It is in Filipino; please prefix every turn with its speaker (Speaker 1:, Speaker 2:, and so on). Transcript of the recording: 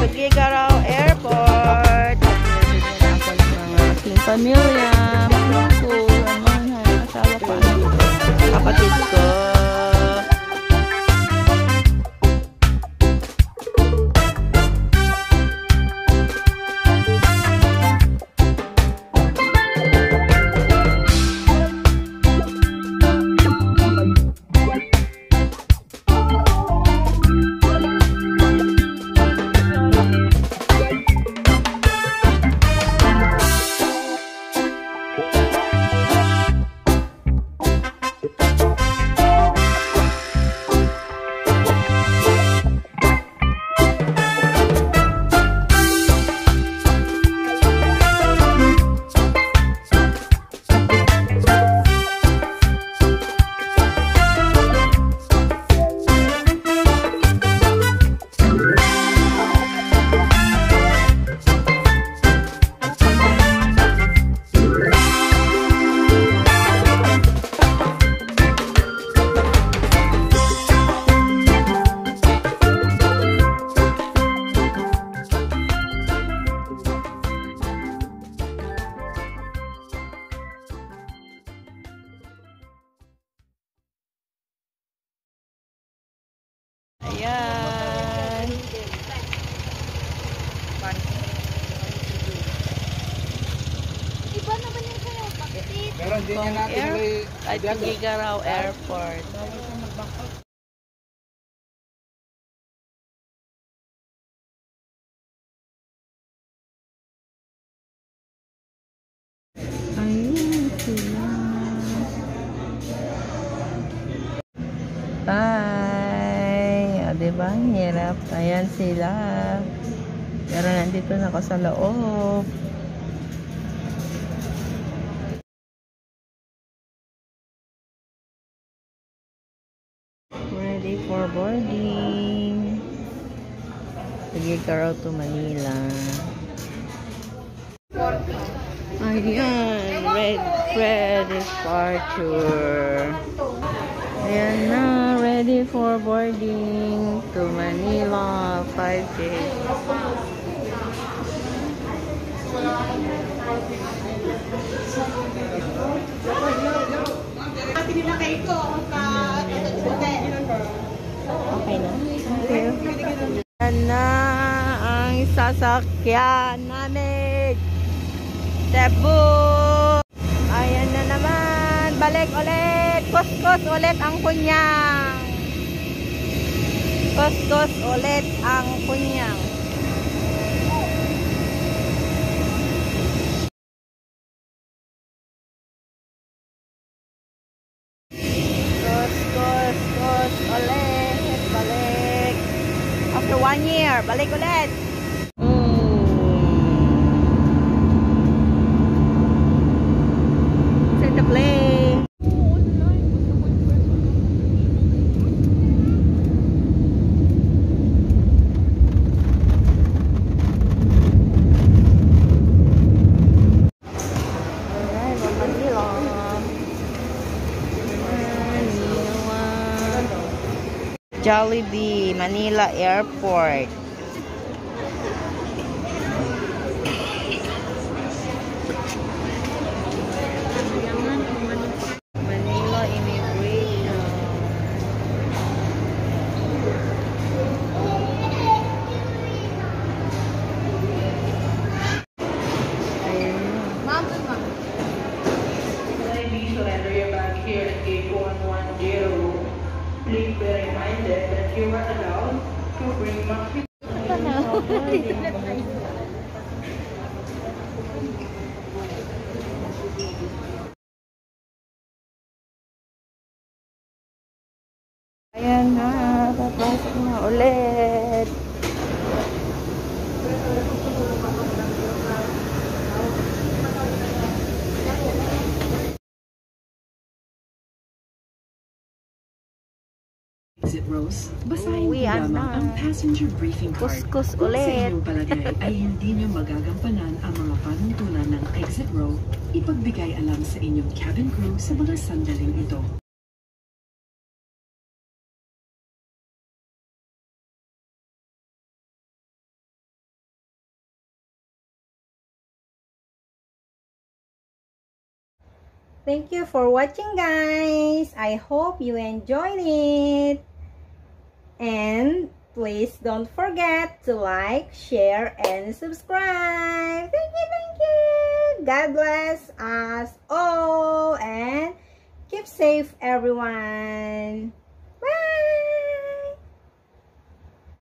Speaker 1: TUGUEGARAO Airport. Nandito ako ng mga aking pamilya. Mga ko, ang asawa ko, kapatid ko. Ayan.
Speaker 2: Iba naman yung sa'yo. Bakit?
Speaker 3: Pero hindi niya natin may
Speaker 1: At TUGUEGARAO Airport. Ayun sila. Ay, diba? Hirap. Ayan sila. Pero nandito na ako sa loob. Ready for boarding. TUGUEGARAO to Manila. Ayan, ready departure. Ayan na, ready for boarding to Manila, 5 days. Okay na. Okay. Ayan na ang sasakyan namin. Cebu! Ayan na naman. Balik ulit. Kuskus ulit ang kunyang. Kuskus ulit ang kunyang. Kuskus ulit. Balik. After 1 year, balik ulit. Set the play. Jollibee, Manila Airport. Manila Immigration.
Speaker 4: Please surrender your bag here at gate 110. Please be reminded that you are allowed to bring back
Speaker 1: Ayan na, papasok na ulit.
Speaker 3: Exit rows, basahin
Speaker 1: Uwi
Speaker 3: po lamang
Speaker 1: na.
Speaker 3: ang passenger briefing card.
Speaker 1: Kuskus
Speaker 3: Kung sa
Speaker 1: ulit.
Speaker 3: inyong palagay ay hindi nyo magagampanan ang mga panuntunan ng exit row, ipagbigay alam sa inyong cabin crew sa mga sandaling ito.
Speaker 2: Thank you for watching, guys. I hope you enjoyed it. And please don't forget to like, share, and subscribe. Thank you, thank you. God bless us all and keep safe, everyone.